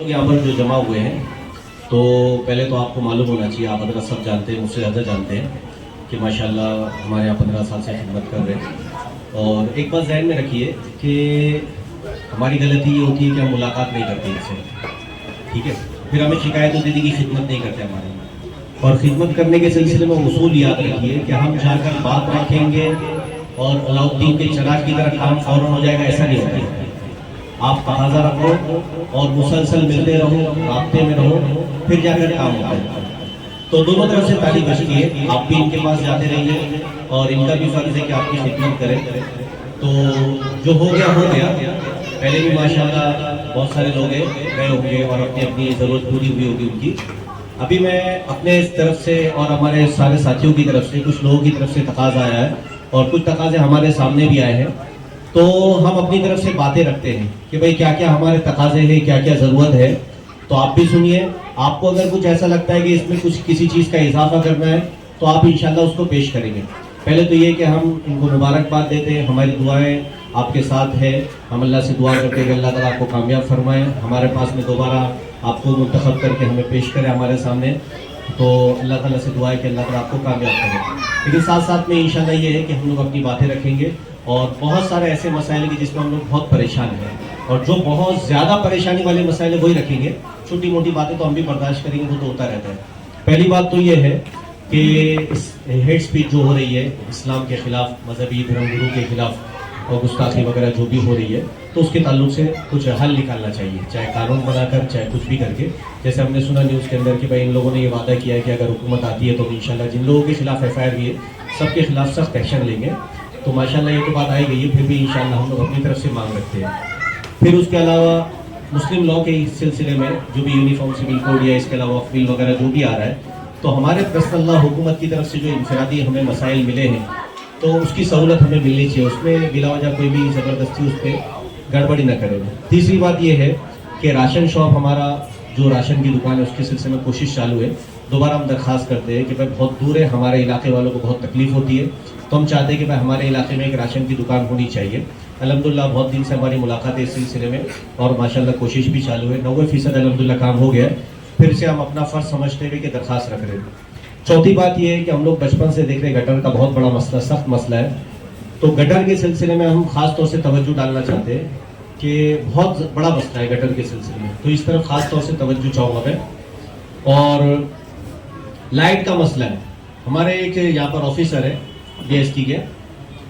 लोग यहाँ पर जो जमा हुए हैं, तो पहले तो आपको मालूम होना चाहिए, आप हजरत सब जानते हैं, मुझसे ज़्यादा जानते हैं कि माशाल्लाह हमारे यहाँ 15 साल से खिदमत कर रहे हैं। और एक बात ज़हन में रखिए कि हमारी गलती ये होती है कि हम मुलाकात नहीं करते इनसे, ठीक है। फिर हमें शिकायत होती थी कि खिदमत नहीं करते हमारे। और ख़िदमत करने के सिलसिले में उसूल याद रखिए कि हम जाकर बात रखेंगे और अलाउद्दीन के चिराग की तरह काम फौरन हो जाएगा, ऐसा नहीं होता है। आप तकाज़ा रखो और मुसलसल मिलते रहो, राब्ते में रहो, फिर जाकर काम होता है। तो दोनों तरफ से ताली बजती है, आप भी इनके पास जाते रहिए और इनका भी फर्ज है कि आपकी खिदमत करें। तो जो हो गया, पहले भी माशाल्लाह बहुत सारे लोग गए होंगे और अपनी अपनी ज़रूरत पूरी हुई होगी उनकी। अभी मैं अपने तरफ से और हमारे सारे साथियों की तरफ से, कुछ लोगों की तरफ से तकाज़ा आया है और कुछ तकाज़े हमारे सामने भी आए हैं। तो हम अपनी तरफ से बातें रखते हैं कि भाई क्या क्या हमारे तकाज़े हैं, क्या क्या ज़रूरत है। तो आप भी सुनिए, आपको अगर कुछ ऐसा लगता है कि इसमें कुछ किसी चीज़ का इजाफा करना है तो आप इंशाल्लाह उसको पेश करेंगे। पहले तो ये कि हम इनको मुबारकबाद देते हैं, हमारी दुआएं आपके साथ है, हम अल्लाह से दुआ करते हैं कि अल्लाह ताला आपको कामयाब फरमाए, हमारे पास में दोबारा आपको मुंतखब करके हमें पेश करें हमारे सामने। तो अल्लाह ताला से दुआ है कि अल्लाह ताला आपको कामयाब करे। लेकिन साथ साथ में इंशाल्लाह ये है कि हम लोग अपनी बातें रखेंगे और बहुत सारे ऐसे मसाइल हैं जिसमें हम लोग बहुत परेशान हैं, और जो बहुत ज़्यादा परेशानी वाले मसाइल हैं वही रखेंगे। छोटी मोटी बातें तो हम भी बर्दाश्त करेंगे, वो तो होता रहता है। पहली बात तो ये है कि हेट स्पीच जो हो रही है इस्लाम के ख़िलाफ़, मजहबी धर्मगुरु के ख़िलाफ़ और गुस्ताखी वगैरह जो भी हो रही है, तो उसके ताल्लुक से कुछ हल निकालना चाहिए, चाहे कानून बनाकर, चाहे कुछ भी करके। जैसे हमने सुना न्यूज़ के अंदर कि भाई इन लोगों ने ये वादा किया है कि अगर हुकूमत आती है तो इंशाल्लाह जिन लोगों के खिलाफ FIR हुई है सबके खिलाफ सख्त एक्शन लेंगे। तो माशाल्लाह ये तो बात आई गई है, फिर भी इंशाल्लाह हम लोग अपनी तरफ से मांग रखते हैं। फिर उसके अलावा मुस्लिम लॉ के सिलसिले में जो भी यूनिफॉर्म सिविल कोड या इसके अलावा बिल वगैरह जो भी आ रहा है, तो हमारे पर्सनल हुकूमत की तरफ से जो इनफरादी हमें मसाइल मिले हैं तो उसकी सहूलत हमें मिलनी चाहिए, उसमें बिला वजह कोई भी ज़बरदस्ती उस पर गड़बड़ी न करें। तीसरी बात यह है कि राशन शॉप, हमारा जो राशन की दुकान है उसके सिलसिले में कोशिश चालू है। दोबारा हम दरख्वास्त करते हैं कि भाई बहुत दूर है, हमारे इलाके वालों को बहुत तकलीफ होती है, तो हम चाहते हैं कि भाई हमारे इलाके में एक राशन की दुकान होनी चाहिए। अल्हम्दुलिल्लाह बहुत दिन से हमारी मुलाकात है इस सिलसिले में और माशाल्लाह कोशिश भी चालू है। 90% अल्हम्दुलिल्लाह काम हो गया है। फिर से हम अपना फ़र्ज समझते हुए कि दरख्वास्त रख रहे हैं। चौथी बात यह है कि हम लोग बचपन से देख रहे हैं गटर का बहुत बड़ा मसला, सख्त मसला है। तो गटर के सिलसिले में हम ख़ास तौर से तवज्जो डालना चाहते हैं कि बहुत बड़ा मसला है गटर के सिलसिले में, तो इस तरफ ख़ास तौर से तवज्जो चाहूँगा मैं। और लाइट का मसला है, हमारे एक यहाँ पर ऑफिसर है BST के,